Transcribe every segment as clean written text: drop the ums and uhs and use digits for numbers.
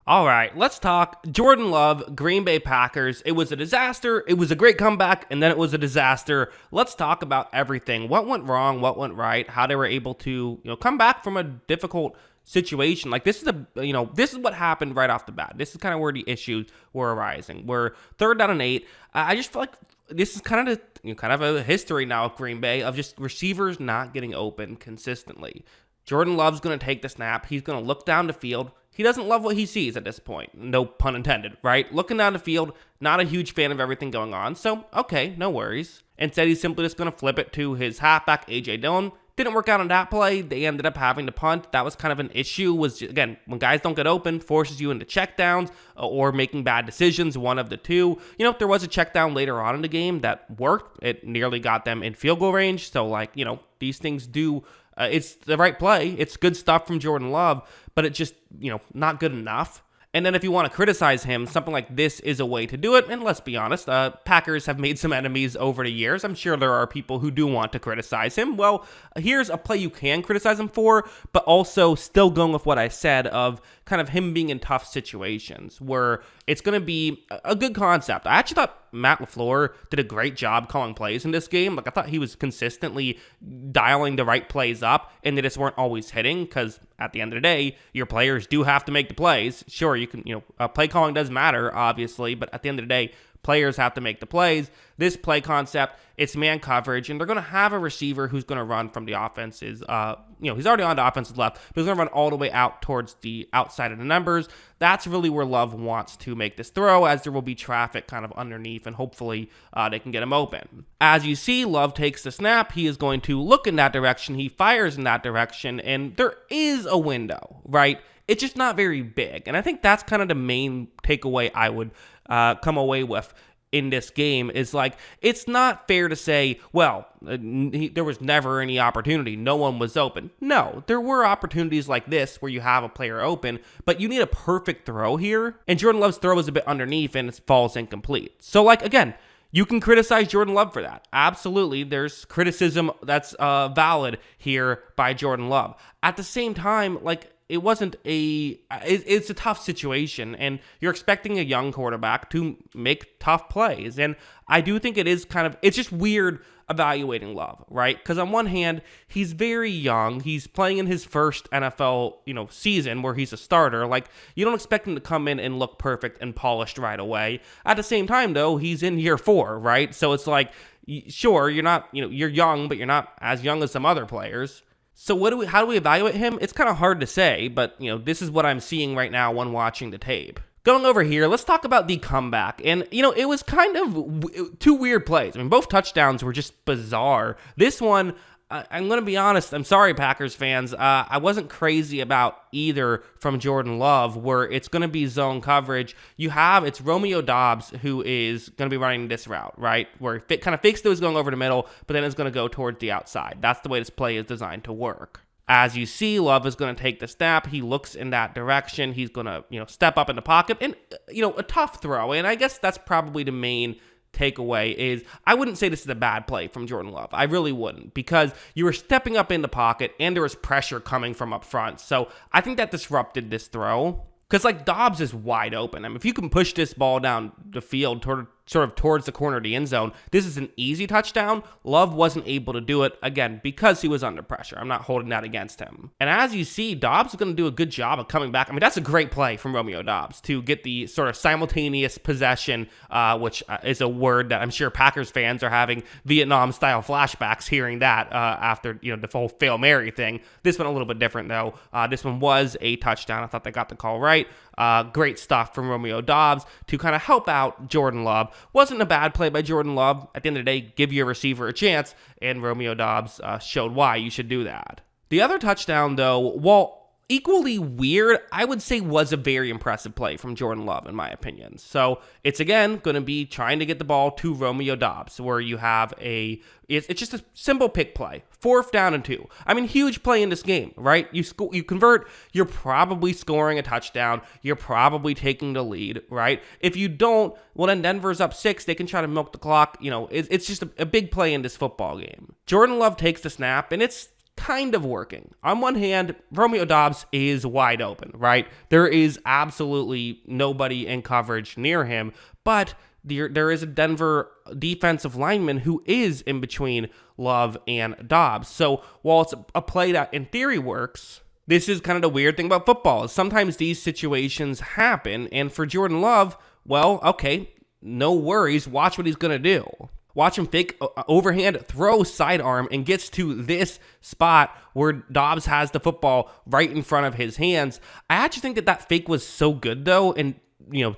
All right, let's talk Jordan Love, Green Bay Packers. It was a disaster. It was a great comeback, and then it was a disaster. Let's talk about everything. What went wrong? What went right? How they were able to, come back from a difficult situation. Like this is what happened right off the bat. This is kind of where the issues were arising. We're third down and 8. I just feel like this is kind of a history now of Green Bay of just receivers not getting open consistently. Jordan Love's going to take the snap. He's going to look down the field. He doesn't love what he sees at this point. No pun intended, right? Looking down the field, not a huge fan of everything going on. So, okay, no worries. Instead, he's simply just going to flip it to his halfback, A.J. Dillon. Didn't work out on that play. They ended up having to punt. That was kind of an issue. Was again, when guys don't get open, forces you into checkdowns or making bad decisions, one of the two. There was a checkdown later on in the game that worked. It nearly got them in field goal range. So, these things do... it's the right play. It's good stuff from Jordan Love, but it just, not good enough. And then if you want to criticize him, something like this is a way to do it. And let's be honest, Packers have made some enemies over the years. I'm sure there are people who do want to criticize him. Well, here's a play you can criticize him for, but also still going with what I said of kind of him being in tough situations where it's going to be a good concept. I actually thought Matt LaFleur did a great job calling plays in this game. I thought he was consistently dialing the right plays up and they just weren't always hitting because at the end of the day, your players do have to make the plays. Sure, you can, play calling does matter, obviously, but at the end of the day, players have to make the plays. This play concept, it's man coverage, and they're going to have a receiver who's going to run from the offense's, he's already on the offense's left, but he's going to run all the way out towards the outside of the numbers. That's really where Love wants to make this throw, as there will be traffic kind of underneath, and hopefully they can get him open. As you see, Love takes the snap. He is going to look in that direction. He fires in that direction, and there is a window, right? It's just not very big, and I think that's kind of the main takeaway I would come away with in this game is it's not fair to say, well, there was never any opportunity. No one was open. No, there were opportunities like this where you have a player open, but you need a perfect throw here. And Jordan Love's throw is a bit underneath and it falls incomplete. So again, you can criticize Jordan Love for that. Absolutely, there's criticism that's valid here by Jordan Love. At the same time, it wasn't it's a tough situation, and you're expecting a young quarterback to make tough plays. And I do think it is it's just weird evaluating Love, right? Because on one hand, he's very young. He's playing in his first NFL, season where he's a starter. You don't expect him to come in and look perfect and polished right away. At the same time, though, he's in year 4, right? So it's sure, you're not, you're young, but you're not as young as some other players. So how do we evaluate him? It's kind of hard to say, but this is what I'm seeing right now when watching the tape. Going over here, let's talk about the comeback. And, it was kind of two weird plays. I mean, both touchdowns were just bizarre. This one, I'm going to be honest. I'm sorry, Packers fans. I wasn't crazy about either from Jordan Love, where it's going to be zone coverage. It's Romeo Doubs who is going to be running this route, right? Where it kind of fakes that he's going over the middle, but then it's going to go towards the outside. That's the way this play is designed to work. As you see, Love is going to take the snap. He looks in that direction. He's going to, step up in the pocket and, a tough throw. And I guess that's probably the main takeaway is I wouldn't say this is a bad play from Jordan Love. I really wouldn't, because you were stepping up in the pocket and there was pressure coming from up front. So I think that disrupted this throw. Because Doubs is wide open. I mean, if you can push this ball down the field sort of towards the corner of the end zone, this is an easy touchdown. Love wasn't able to do it, again, because he was under pressure. I'm not holding that against him. And as you see, Doubs is going to do a good job of coming back. I mean, that's a great play from Romeo Doubs to get the sort of simultaneous possession, which is a word that I'm sure Packers fans are having Vietnam-style flashbacks hearing that after, the whole Hail Mary thing. This one a little bit different, though. This one was a touchdown. I thought they got the call right. Great stuff from Romeo Doubs to kind of help out Jordan Love. Wasn't a bad play by Jordan Love. At the end of the day, give your receiver a chance, and Romeo Doubs showed why you should do that. The other touchdown, though, while equally weird, I would say was a very impressive play from Jordan Love, in my opinion. So it's, again, going to be trying to get the ball to Romeo Doubs, where you have it's just a simple pick play. 4th down and 2. I mean, huge play in this game, right? You convert, you're probably scoring a touchdown. You're probably taking the lead, right? If you don't, well, then Denver's up 6. They can try to milk the clock. It's just a big play in this football game. Jordan Love takes the snap, and it's kind of working. On one hand, Romeo Doubs is wide open, right? There is absolutely nobody in coverage near him, but there is a Denver defensive lineman who is in between Love and Doubs. So while it's a play that in theory works, this is kind of the weird thing about football. Is sometimes these situations happen, and for Jordan Love, well, okay, no worries. Watch what he's going to do. Watch him fake overhand throw sidearm and gets to this spot where Doubs has the football right in front of his hands. I actually think that fake was so good, though, and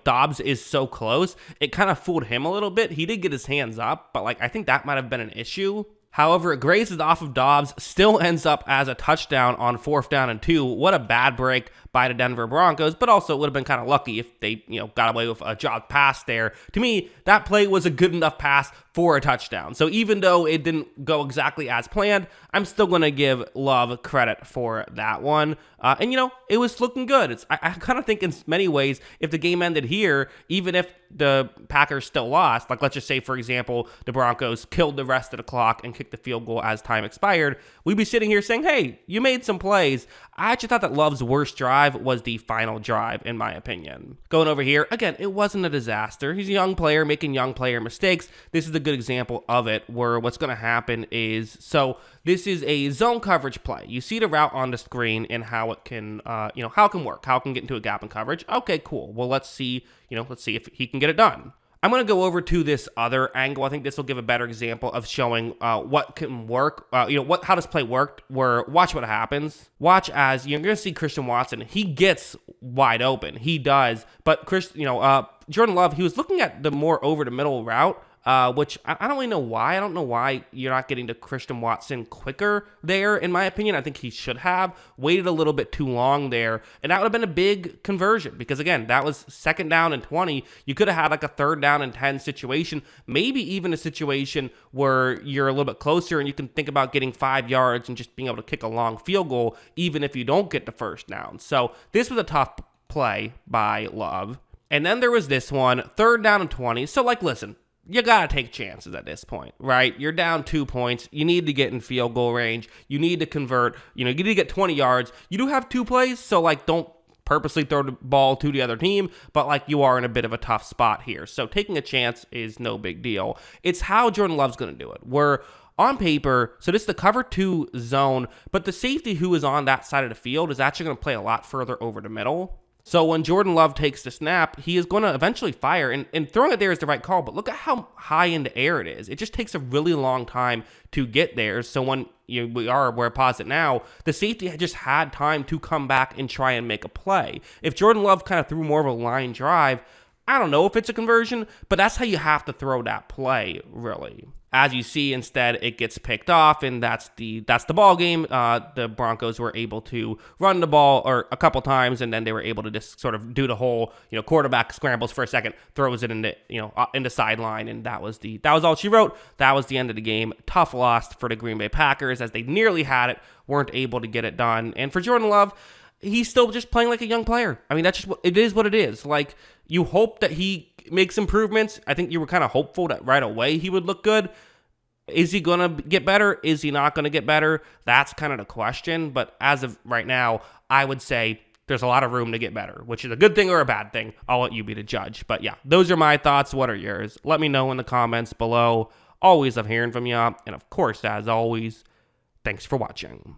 Doubs is so close, it kind of fooled him a little bit. He did get his hands up, but I think that might have been an issue. However, it grazes off of Doubs, still ends up as a touchdown on 4th down and 2. What a bad break by the Denver Broncos, but also it would have been kind of lucky if they, got away with a dropped pass there. To me, that play was a good enough pass for a touchdown. So even though it didn't go exactly as planned, I'm still going to give Love credit for that one. And it was looking good. I kind of think in many ways, if the game ended here, even if the Packers still lost, let's just say, for example, the Broncos killed the rest of the clock and kicked the field goal as time expired, we'd be sitting here saying, hey, you made some plays. I actually thought that Love's worst drive was the final drive, in my opinion. Going over here, again, it wasn't a disaster. He's a young player making young player mistakes. This is a good example of it, where what's going to happen is, so this is a zone coverage play. You see the route on the screen and how it can, how it can work, how it can get into a gap in coverage. Okay, cool. Well, let's see if he can get it done. I'm going to go over to this other angle. I think this will give a better example of showing what can work, how this play worked, where watch what happens. Watch as you're going to see Christian Watson. He gets wide open. He does. But Jordan Love, he was looking at the more over the middle route, which I don't really know why. I don't know why you're not getting to Christian Watson quicker there, in my opinion. I think he should have waited a little bit too long there, and that would have been a big conversion because, again, that was 2nd down and 20. You could have had a 3rd down and 10 situation, maybe even a situation where you're a little bit closer and you can think about getting 5 yards and just being able to kick a long field goal, even if you don't get the 1st down. So this was a tough play by Love. And then there was this one, 3rd down and 20. So, listen, you got to take chances at this point, right? You're down 2 points. You need to get in field goal range. You need to convert. You need to get 20 yards. You do have 2 plays, so, don't purposely throw the ball to the other team, but, you are in a bit of a tough spot here. So taking a chance is no big deal. It's how Jordan Love's going to do it. Where on paper, so this is the cover 2 zone, but the safety who is on that side of the field is actually going to play a lot further over the middle. So when Jordan Love takes the snap, he is going to eventually fire, and throwing it there is the right call, but look at how high in the air it is. It just takes a really long time to get there. So when we're paused it now, the safety just had time to come back and try and make a play. If Jordan Love kind of threw more of a line drive, I don't know if it's a conversion, but that's how you have to throw that play, really. As you see, instead, it gets picked off, and that's the ball game. The Broncos were able to run the ball a couple times, and then they were able to just sort of do the whole, quarterback scrambles for a second, throws it into, into sideline, and that was all she wrote. That was the end of the game. Tough loss for the Green Bay Packers, as they nearly had it, weren't able to get it done. And for Jordan Love, he's still just playing like a young player. I mean, that's just it is what it is. You hope that he makes improvements. I think you were kind of hopeful that right away he would look good. Is he going to get better? Is he not going to get better? That's kind of the question. But as of right now, I would say there's a lot of room to get better, which is a good thing or a bad thing. I'll let you be the judge. But yeah, those are my thoughts. What are yours? Let me know in the comments below. Always love hearing from you. And of course, as always, thanks for watching.